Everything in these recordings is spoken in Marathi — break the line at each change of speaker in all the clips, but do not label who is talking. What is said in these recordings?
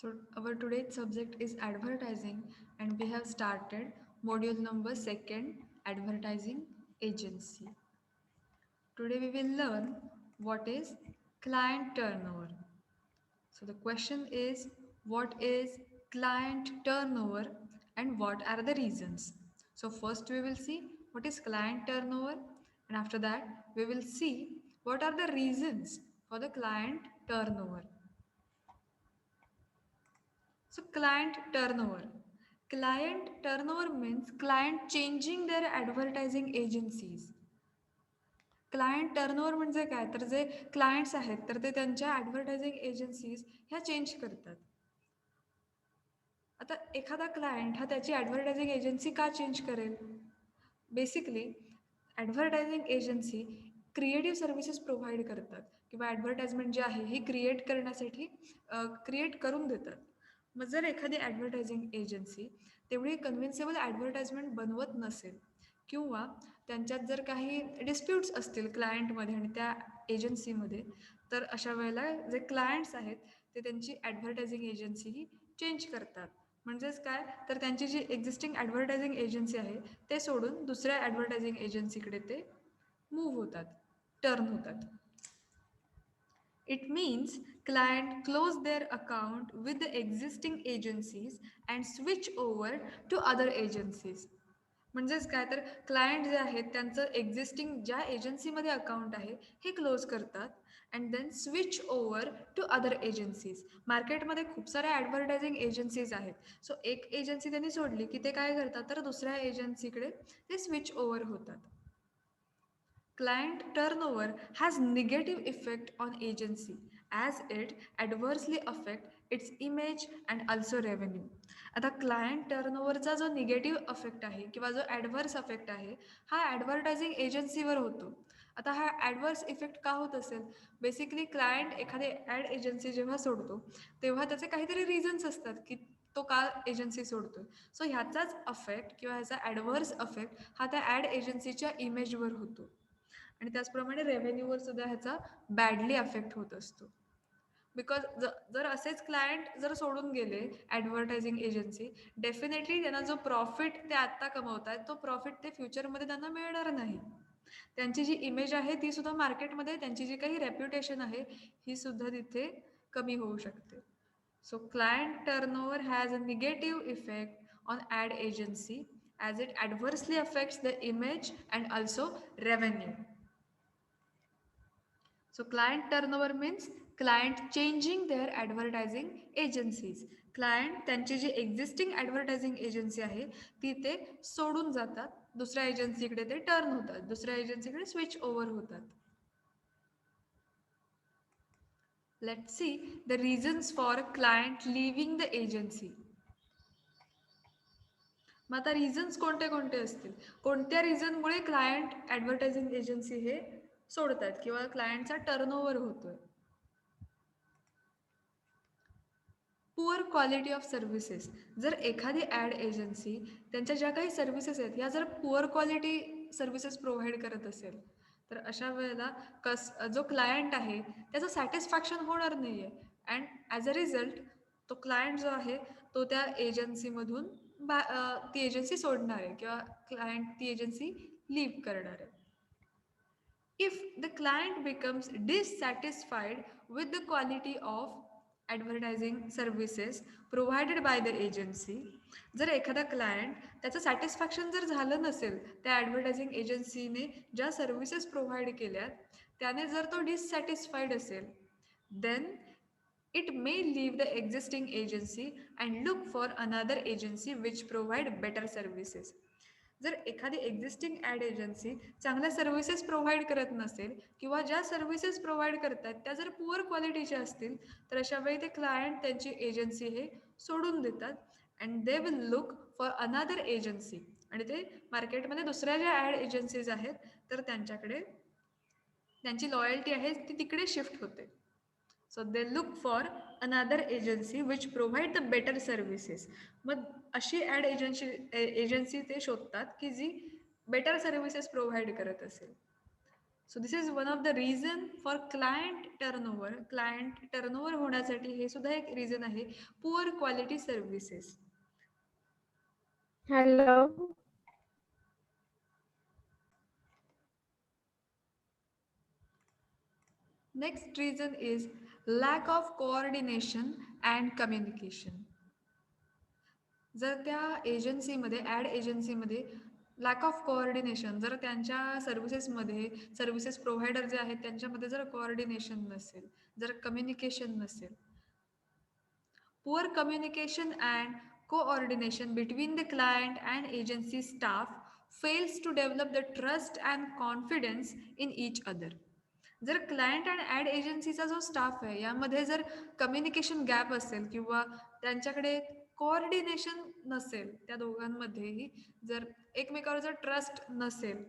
So our today's subject is advertising and we have started module number 2nd, advertising agency. Today we will learn what is client turnover. So the question is, what is client turnover and what are the reasons? So first we will see what is client turnover, and after that we will see what are the reasons for the client turnover. So client turnover. Client turnover means client changing their advertising agencies. Client turnover म्हणजे काय, तर जे क्लायंट्स आहेत तर ते त्यांच्या ॲडव्हर्टायझिंग एजन्सीज ह्या चेंज करतात. आता एखादा क्लायंट हा त्याची ॲडव्हर्टायझिंग एजन्सी का चेंज करेल? Basically advertising agency creative services provide करतात किंवा ॲडव्हर्टाइजमेंट जी आहे ही क्रिएट करण्यासाठी क्रिएट करून देतात. मग जर एखादी ॲडव्हर्टायझिंग एजन्सी तेवढी कन्व्हिन्सेबल ॲडव्हर्टाइजमेंट बनवत नसेल किंवा त्यांच्यात जर काही डिस्प्यूट्स असतील क्लायंटमध्ये आणि त्या एजन्सीमध्ये, तर अशा वेळेला जे क्लायंट्स आहेत ते त्यांची ॲडव्हर्टायझिंग एजन्सी ही चेंज करतात. म्हणजेच काय, तर त्यांची जी एक्झिस्टिंग ॲडव्हर्टायझिंग एजन्सी आहे ते सोडून दुसऱ्या ॲडव्हर्टायझिंग एजन्सीकडे ते मूव्ह होतात, टर्न होतात. It means client close their account with the existing agencies and switch over to other agencies. म्हणजेच काय, तर क्लायंट जे आहेत त्यांचं एक्झिस्टिंग ज्या एजन्सीमध्ये अकाउंट आहे हे क्लोज करतात and then switch over to other agencies. मार्केटमध्ये खूप साऱ्या ॲडव्हर्टायझिंग एजन्सीज आहेत. सो एक एजन्सी त्यांनी सोडली की ते काय करतात, तर दुसऱ्या एजन्सीकडे ते स्विच ओव्हर होतात. Client turnover has negative effect on agency as it adversely affect its image and also revenue. आता क्लायंट टर्नओव्हरचा जो निगेटिव्ह अफेक्ट आहे किंवा जो ॲडव्हर्स अफेक्ट आहे हा ॲडव्हर्टायझिंग एजन्सीवर होतो. आता हा ॲडव्हर्स इफेक्ट का होत असेल? बेसिकली क्लायंट एखादी ॲड एजन्सी जेव्हा सोडतो तेव्हा त्याचे काहीतरी रिझन्स असतात की तो का एजन्सी सोडतो. सो ह्याचाच अफेक्ट किंवा ह्याचा ॲडव्हर्स अफेक्ट हा त्या ॲड एजन्सीच्या इमेजवर होतो आणि त्याचप्रमाणे रेव्हेन्यूवर सुद्धा ह्याचा बॅडली अफेक्ट होत असतो. बिकॉज जर असेच क्लायंट जर सोडून गेले ॲडव्हर्टायझिंग एजन्सी, डेफिनेटली त्यांना जो प्रॉफिट ते आत्ता कमवत आहेत तो प्रॉफिट ते फ्युचरमध्ये त्यांना मिळणार नाही. त्यांची जी इमेज आहे ती सुद्धा मार्केटमध्ये, त्यांची जी काही रेप्युटेशन आहे ही सुद्धा तिथे कमी होऊ शकते. So client turnover has a negative effect on ad agency as it adversely affects the image and also revenue. So client turnover means client changing their advertising agencies. Client त्यांची जी एक्झिस्टिंग ॲडव्हर्टायझिंग एजन्सी आहे ती ते सोडून जातात, दुसऱ्या एजन्सीकडे ते टर्न होतात, दुसऱ्या एजन्सीकडे स्विच ओव्हर होतात. Let's see the reasons for client leaving the agency. मग आता रिझन्स कोणते कोणते असतील? कोणत्या रिझनमुळे क्लायंट ॲडव्हर्टायझिंग एजन्सी हे सोडतात किंवा क्लायंटचा टर्नओव्हर होतोय? Poor quality of services. जर एखादी ॲड एजन्सी त्यांच्या ज्या काही सर्व्हिसेस आहेत ह्या जर पुअर क्वालिटी सर्व्हिसेस प्रोव्हाइड करत असेल, तर अशा वेळेला जो क्लायंट आहे त्याचं सॅटिस्फॅक्शन होणार नाही आहे अँड ॲज अ रिझल्ट तो क्लायंट जो आहे तो त्या एजन्सीमधून ती एजन्सी सोडणार आहे किंवा क्लायंट ती एजन्सी लीव करणार आहे. If the client becomes dissatisfied with the quality of advertising services provided by the agency, जर एखादा क्लायंट त्याचं सॅटिस्फॅक्शन जर झालं नसेल त्या ॲडव्हर्टायझिंग एजन्सीने ज्या सर्व्हिसेस प्रोव्हाइड केल्यात त्याने जर तो डिससॅटिस्फाईड असेल, then it may leave the existing agency and look for another agency which provide better services. जर एखादी एक्झिस्टिंग ॲड एजन्सी चांगल्या सर्व्हिसेस प्रोव्हाइड करत नसेल किंवा ज्या सर्व्हिसेस प्रोव्हाइड करतात त्या जर पुअर क्वालिटीच्या असतील, तर अशा वेळी ते क्लायंट त्यांची एजन्सी हे सोडून देतात and they will look for another agency. आणि ते मार्केटमध्ये दुसऱ्या ज्या ॲड एजन्सीज आहेत तर त्यांच्याकडे त्यांची लॉयल्टी आहे ती तिकडे शिफ्ट होते. So they look for another agency which provide the better services. मग अशी ॲड एजन्सी ते शोधतात की जी बेटर सर्व्हिसेस प्रोव्हाइड करत असेल. So this is one of the reason for client turnover. Client turnover होण्यासाठी हे सुद्धा एक रिझन आहे, poor quality services.
Hello.
Next reason is lack of coordination and communication. जर त्या एजन्सीमध्ये ॲड एजन्सीमध्ये लॅक ऑफ कोऑर्डिनेशन, जर त्यांच्या सर्व्हिसेसमध्ये सर्व्हिसेस प्रोव्हायडर जे आहेत त्यांच्यामध्ये जर कोऑर्डिनेशन नसेल, जर कम्युनिकेशन नसेल, poor communication and coordination between the client and agency staff fails to develop the trust and confidence in each other. जर क्लायंट आणि ॲड एजन्सीचा जो स्टाफ आहे यामध्ये जर कम्युनिकेशन गॅप असेल किंवा त्यांच्याकडे कोऑर्डिनेशन नसेल, त्या दोघांमध्येही जर एकमेकावर जर ट्रस्ट नसेल,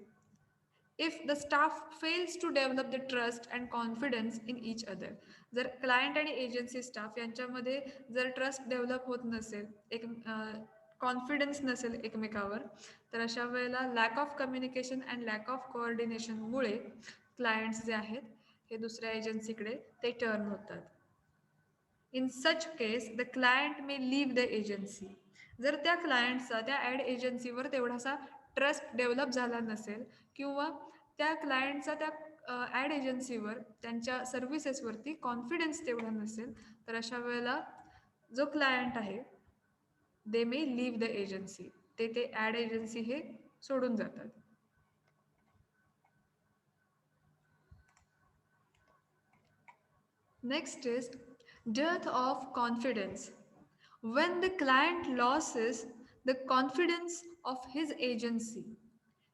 if the staff fails to develop the trust and confidence in each other, जर क्लायंट आणि एजन्सी स्टाफ यांच्यामध्ये जर ट्रस्ट डेव्हलप होत नसेल, एक कॉन्फिडन्स नसेल एकमेकावर, तर अशा वेळेला lack of communication and lack of कोऑर्डिनेशनमुळे क्लायंट्स जे आहेत हे दुसऱ्या एजन्सीकडे ते टर्न होतात. In such case the client may leave the agency. जर त्या क्लायंटचा त्या ॲड एजन्सीवर तेवढासा ट्रस्ट डेव्हलप झाला नसेल किंवा त्या क्लायंटचा त्या ॲड एजन्सीवर त्यांच्या सर्व्हिसेसवरती कॉन्फिडन्स तेवढा नसेल, तर अशा वेळेला जो क्लायंट आहे दे मे लीव द एजन्सी, ते ॲड एजन्सी हे सोडून जातात. Next is death of confidence. When the client loses the confidence of his agency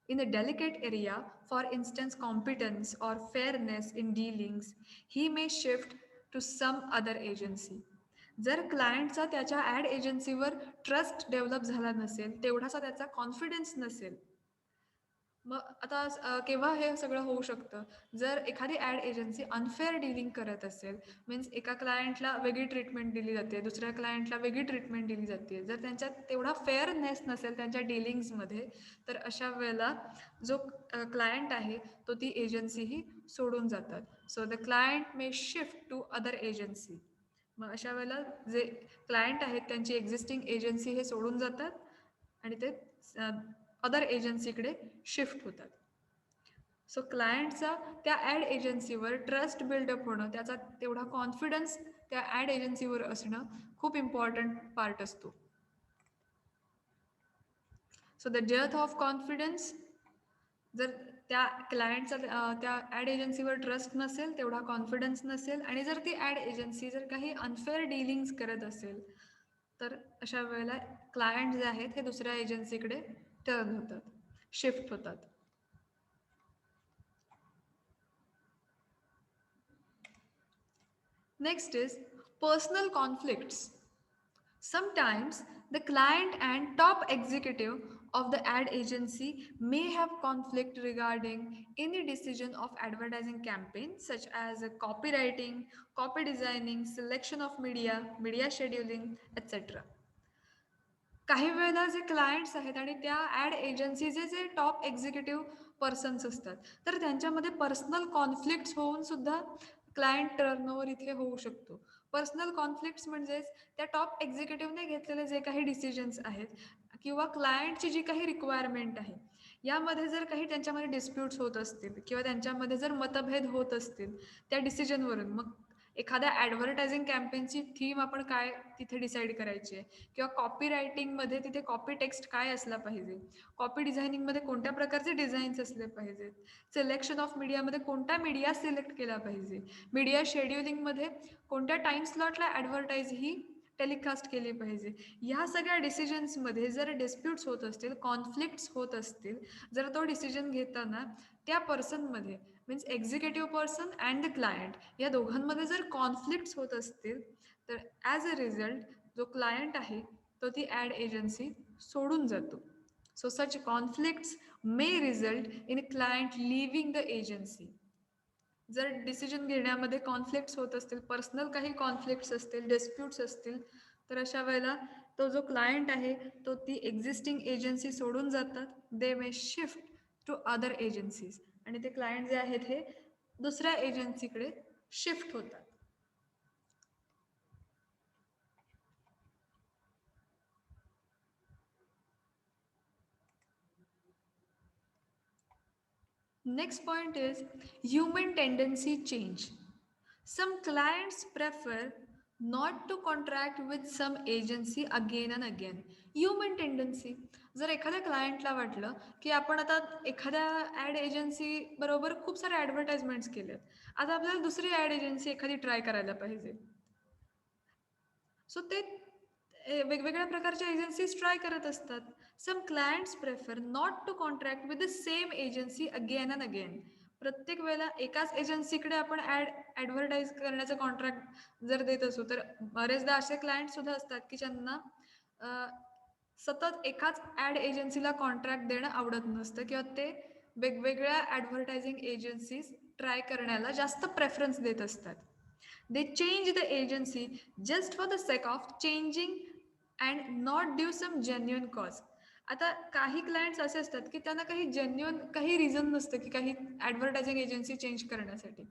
in a delicate area, for instance, competence or fairness in dealings, he may shift to some other agency. जर क्लायंटचा त्याच्या ॲड एजन्सीवर ट्रस्ट डेव्हलप झाला नसेल, तेवढासा त्याचा कॉन्फिडन्स नसेल, मग आता केव्हा हे सगळं होऊ शकतं, जर एखादी ॲड एजन्सी अनफेअर डीलिंग करत असेल, मीन्स एका क्लायंटला वेगळी ट्रीटमेंट दिली जाते, दुसऱ्या क्लायंटला वेगळी ट्रीटमेंट दिली जाते, जर त्यांच्यात तेवढा फेअरनेस नसेल त्यांच्या डीलिंग्समध्ये, तर अशा वेळेला जो क्लायंट आहे तो ती एजन्सीही सोडून जातात. So the client may shift to other agency. मग अशा वेळेला जे क्लायंट आहेत त्यांची एक्झिस्टिंग एजन्सी हे सोडून जातात आणि ते अदर एजन्सीकडे शिफ्ट होतात. सो क्लायंटचा त्या ॲड एजन्सीवर ट्रस्ट बिल्डअप होणं, त्याचा तेवढा कॉन्फिडन्स त्या ॲड एजन्सीवर असणं खूप इम्पॉर्टंट पार्ट असतो. So the death of confidence, जर त्या क्लायंटचा त्या ॲड एजन्सीवर ट्रस्ट नसेल, तेवढा कॉन्फिडन्स नसेल, आणि जर ती ॲड एजन्सी जर काही अनफेअर डिलिंग्स करत असेल, तर अशा वेळेला क्लायंट जे आहेत हे दुसऱ्या एजन्सीकडे टर्न होतात, शिफ्ट होतात. Next is personal conflicts. Sometimes the client and top executive of the ad agency may have conflict regarding any decision of advertising campaign, such as copywriting, copy designing, selection of media, media scheduling, etc. काही वेळेला जे क्लायंट्स आहेत आणि त्या ॲड एजन्सीचे जे टॉप एक्झिक्युटिव्ह पर्सन्स असतात, तर त्यांच्यामध्ये पर्सनल कॉन्फ्लिक्ट्स होऊन सुद्धा क्लायंट टर्नओव्हर इथे होऊ शकतो. पर्सनल कॉन्फ्लिक्ट्स म्हणजेच त्या टॉप एक्झिक्युटिव्हने घेतलेले जे काही डिसिजन्स आहेत किंवा क्लायंटची जी काही रिक्वायरमेंट आहे, यामध्ये जर काही त्यांच्यामध्ये डिस्प्यूट्स होत असतील किंवा त्यांच्यामध्ये जर मतभेद होत असतील त्या डिसिजनवरून, मग एखाद्या ॲडव्हर्टायझिंग कॅम्पेनची थीम आपण काय तिथे डिसाईड करायची आहे, किंवा कॉपी रायटिंगमध्ये तिथे कॉपी टेक्स्ट काय असला पाहिजे, कॉपी डिझायनिंगमध्ये कोणत्या प्रकारचे डिझाईन्स असले पाहिजेत, सिलेक्शन ऑफ मीडियामध्ये कोणता मीडिया सिलेक्ट केला पाहिजे, मीडिया शेड्युलिंगमध्ये कोणत्या टाईम स्लॉटला ॲडव्हर्टाईज ही टेलिकास्ट केली पाहिजे, ह्या सगळ्या डिसिजन्समध्ये जर डिस्प्यूट्स होत असतील, कॉन्फ्लिक्ट्स होत असतील, जर तो डिसिजन घेताना त्या पर्सनमध्ये, means executive person and the client, या दोघांमध्ये जर कॉन्फ्लिक्ट्स होत असतील, तर ॲज अ रिझल्ट जो क्लायंट आहे तो ती ॲड एजन्सी सोडून जातो. So such conflicts may result in client leaving the agency. जर डिसिजन घेण्यामध्ये कॉन्फ्लिक्ट्स होत असतील, पर्सनल काही कॉन्फ्लिक्ट्स असतील, डिस्प्यूट्स असतील, तर अशा वेळेला तो जो क्लायंट आहे तो ती एक्झिस्टिंग एजन्सी सोडून जातात. दे may shift to other agencies. आणि ते क्लायंट जे आहेत हे दुसऱ्या एजन्सीकडे शिफ्ट होतात. Next point is human tendency change. Some clients prefer not to contract with some agency again and again. Human tendency. जर एखाद्या क्लायंटला वाटलं की आपण आता एखाद्या ॲड एजन्सी बरोबर खूप सारे ॲडव्हर्टाइजमेंट्स केलेत, आता आपल्याला दुसरी ॲड एजन्सी एखादी ट्राय करायला पाहिजे. सो ते वेगवेगळ्या प्रकारच्या एजन्सीज ट्राय करत असतात. Some clients prefer not to contract with the same agency again and again. प्रत्येक वेळेला एकाच एजन्सीकडे आपण ॲडव्हर्टाईज करण्याचं कॉन्ट्रॅक्ट जर देत असू तर बरेचदा असे क्लायंटसुद्धा असतात की ज्यांना सतत एकाच ॲड एजन्सीला कॉन्ट्रॅक्ट देणं आवडत नसतं किंवा ते वेगवेगळ्या ॲडव्हर्टायझिंग एजन्सीज ट्राय करण्याला जास्त प्रेफरन्स देत असतात. They change the agency just for the sake of changing and not due some genuine cause. आता काही क्लायंट्स असे असतात की त्यांना काही जेन्युअन काही रिझन नसतं की काही ॲडव्हर्टायझिंग एजन्सी चेंज करण्यासाठी.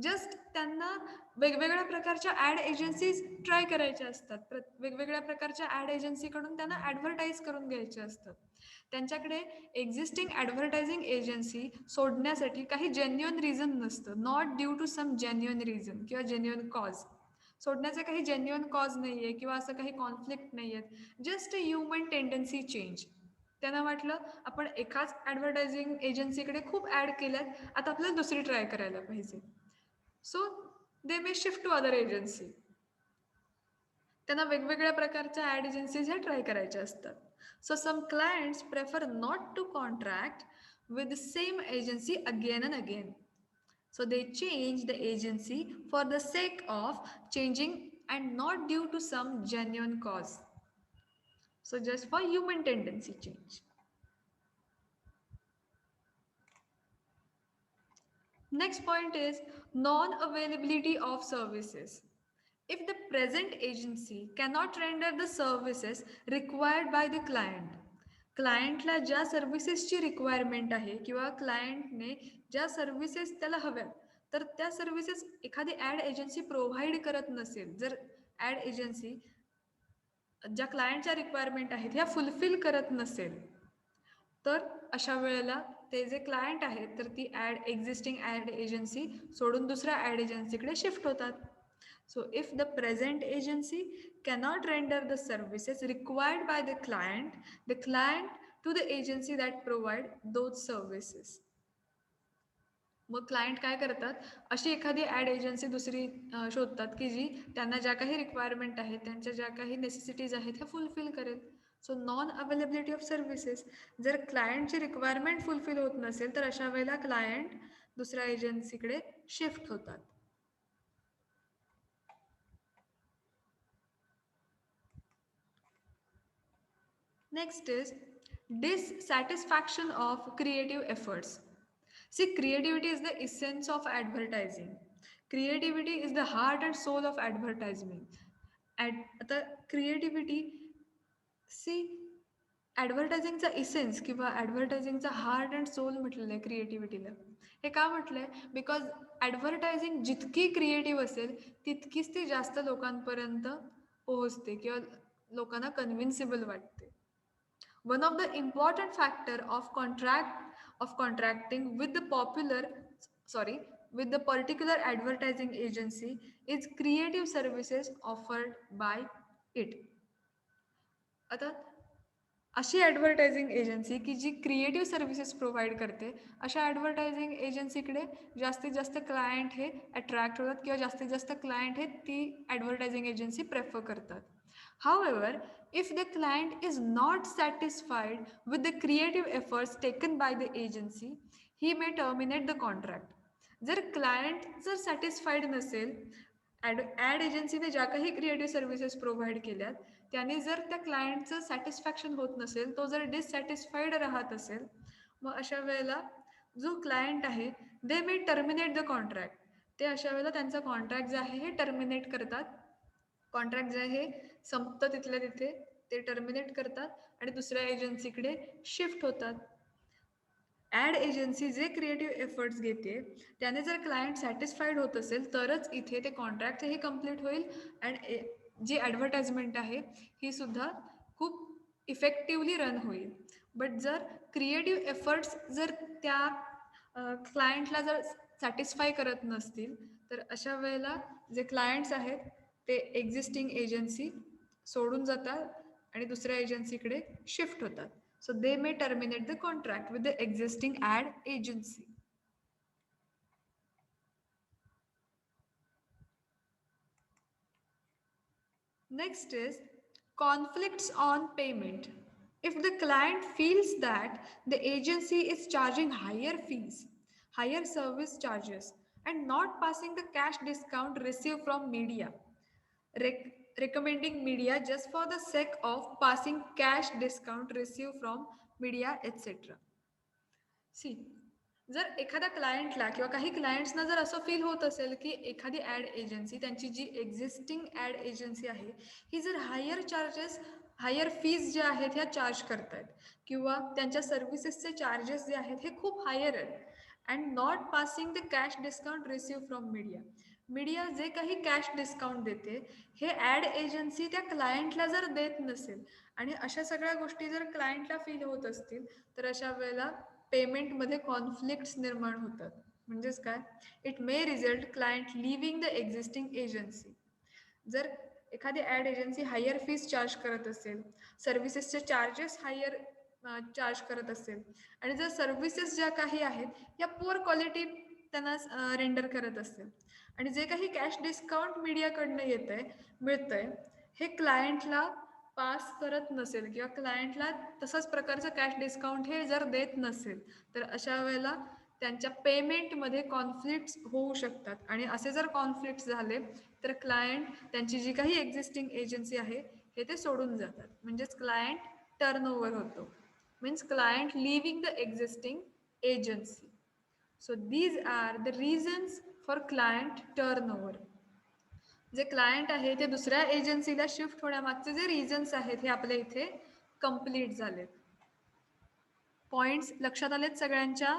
जस्ट त्यांना वेगवेगळ्या प्रकारच्या ॲड एजन्सीज ट्राय करायच्या असतात. वेगवेगळ्या प्रकारच्या ॲड एजन्सीकडून त्यांना ॲडव्हर्टाईज करून घ्यायचे असतात. त्यांच्याकडे एक्झिस्टिंग ॲडव्हर्टायझिंग एजन्सी सोडण्यासाठी काही जेन्युअन रिझन नसतं. Not due to some genuine reason किंवा जेन्युअन कॉज. सोडण्याचे काही जेन्युअन कॉज नाही आहे किंवा असं काही कॉन्फ्लिक्ट नाही आहेत. Just a human tendency change. त्यांना वाटलं आपण एकाच ॲडव्हर्टायझिंग एजन्सीकडे खूप ॲड केल्यात, आता आपल्याला दुसरी ट्राय करायला पाहिजे. So they may shift to other agency. त्यांना वेगवेगळ्या प्रकारच्या ॲड एजन्सीज ह्या ट्राय करायच्या असतात. So some clients prefer not to contract with the same agency again and again. So they change the agency for the sake of changing and not due to some genuine cause. So just for human tendency change. Next point is non-availability of services. If the present agency cannot render the services required by the client, क्लायंटला ज्या सर्व्हिसेसची रिक्वायरमेंट आहे किंवा क्लायंटने ज्या सर्व्हिसेस त्याला हव्यात तर त्या सर्व्हिसेस एखादी ॲड एजन्सी प्रोव्हाइड करत नसेल, जर ॲड एजन्सी ज्या क्लायंटच्या रिक्वायरमेंट आहेत ह्या फुलफिल करत नसेल, तर अशा वेळेला ते जे क्लायंट आहेत तर ती एक्झिस्टिंग ॲड एजन्सी सोडून दुसऱ्या ॲड एजन्सीकडे शिफ्ट होतात. So if the present agency cannot render the services required by the client to the agency that provide those services. मग क्लायंट काय करतात, अशी एखादी ॲड एजन्सी दुसरी शोधतात की जी त्यांना ज्या काही रिक्वायरमेंट आहेत, त्यांच्या ज्या काही नेसेसिटीज आहेत ह्या फुलफिल करेल. So non availability of services. जर क्लायंटची रिक्वायरमेंट फुलफिल होत नसेल तर अशा वेळेला क्लायंट दुसऱ्या एजन्सीकडे शिफ्ट होतात. Next is dissatisfaction of creative efforts. See, creativity is the essence of advertising. Creativity is the heart and soul of advertising. आता क्रिएटिव्हिटी सी ॲडव्हर्टायझिंगचा इसेन्स किंवा ॲडव्हर्टायझिंगचा हार्ट अँड सोल म्हटलेलं आहे क्रिएटिव्हिटीला. हे का म्हटलं आहे? बिकॉज ॲडव्हर्टायझिंग जितकी क्रिएटिव्ह असेल तितकीच ती जास्त लोकांपर्यंत पोहोचते किंवा लोकांना कन्व्हिन्सिबल वाटते. One of the important factor of contracting with the with the particular advertising agency is creative services offered by it. आता अशी ॲडव्हर्टायझिंग एजन्सी की जी क्रिएटिव्ह सर्व्हिसेस प्रोव्हाइड करते, अशा ॲडव्हर्टायझिंग एजन्सीकडे जास्तीत जास्त क्लायंट हे अट्रॅक्ट होतात किंवा जास्तीत जास्त क्लायंट हे ती ॲडव्हर्टायझिंग एजन्सी प्रेफर करतात. However, if the client is not satisfied with the creative efforts taken by the agency, he may terminate the contract. जर क्लायंट जर सॅटिस्फाईड नसेल, ॲड एजन्सीने ज्या काही क्रिएटिव्ह सर्व्हिसेस प्रोव्हाइड केल्यात त्याने जर त्या क्लायंटचं सॅटिस्फॅक्शन होत नसेल, तो जर डिससॅटिस्फाईड राहत असेल, मग अशा वेळेला जो क्लायंट आहे दे मे टर्मिनेट द कॉन्ट्रॅक्ट. ते अशा वेळेला त्यांचा कॉन्ट्रॅक्ट जे आहे हे टर्मिनेट करतात. कॉन्ट्रॅक्ट जे आहे संपतं तिथल्या तिथे, ते टर्मिनेट करतात आणि दुसऱ्या एजन्सीकडे शिफ्ट होतात. ॲड एजन्सी जे क्रिएटिव्ह एफर्ट्स घेते त्याने जर क्लायंट सॅटिस्फाईड होत असेल तरच इथे ते कॉन्ट्रॅक्टही कम्प्लीट होईल अँड जी ॲडव्हर्टाइजमेंट आहे ही सुद्धा खूप इफेक्टिवली रन होईल. बट जर क्रिएटिव्ह एफर्ट्स जर त्या क्लायंटला जर सॅटिस्फाय करत नसतील तर अशा वेळेला जे क्लायंट्स आहेत ते एक्झिस्टिंग एजन्सी सोडून जातात आणि दुसऱ्या एजन्सीकडे शिफ्ट होतात. So they may terminate the contract with the existing ad agency. Next is conflicts on payment. If the client feels that the agency is charging higher fees, higher service charges, and not passing the cash discount received from media, recommending media just for the sake of passing cash discount received from media, etc. See जर एखाद्या क्लायंटला किंवा काही क्लायंट्सना जर असं फील होत असेल की एखादी ॲड एजन्सी त्यांची जी एक्झिस्टिंग ॲड एजन्सी आहे ही जर हायर फीज ज्या आहेत ह्या चार्ज करतायत किंवा त्यांच्या सर्व्हिसेसचे चार्जेस जे आहेत हे खूप हायर आहेत and not passing the cash discount receive from media media जे काही कॅश डिस्काउंट देते हे ॲड एजन्सी त्या क्लायंटला जर देत नसेल आणि अशा सगळ्या गोष्टी जर क्लायंटला फील होत असतील तर अशा वेळेला पेमेंटमध्ये कॉन्फ्लिक्ट्स निर्माण होतात. म्हणजेच काय it may result client leaving the existing agency. जर एखादी ad agency higher fees charge करत असेल सर्व्हिसेसचे चार्जेस हायर चार्ज करत असेल आणि जर सर्व्हिसेस ज्या काही आहेत या पुअर क्वालिटी त्यांना रेंडर करत असेल आणि जे काही कॅश डिस्काउंट मीडियाकडनं येत आहे मिळतं आहे हे क्लायंटला पास करत नसेल किंवा क्लायंटला तसंच प्रकारचं कॅश डिस्काउंट हे जर देत नसेल तर अशा वेळेला त्यांच्या पेमेंटमध्ये कॉन्फ्लिक्ट्स होऊ शकतात आणि असे जर कॉन्फ्लिक्ट्स झाले तर क्लायंट त्यांची जी काही एक्झिस्टिंग एजन्सी आहे हे ते सोडून जातात म्हणजेच क्लायंट टर्नओव्हर होतो means client leaving the existing agency. So these are the reasons for client turnover. जे क्लायंट आहे ते दुसऱ्या एजन्सीला शिफ्ट होण्यामागचे जे रिझन्स आहेत हे आपल्या इथे कंप्लीट झालेत. पॉइंट्स लक्षात आलेत सगळ्यांच्या?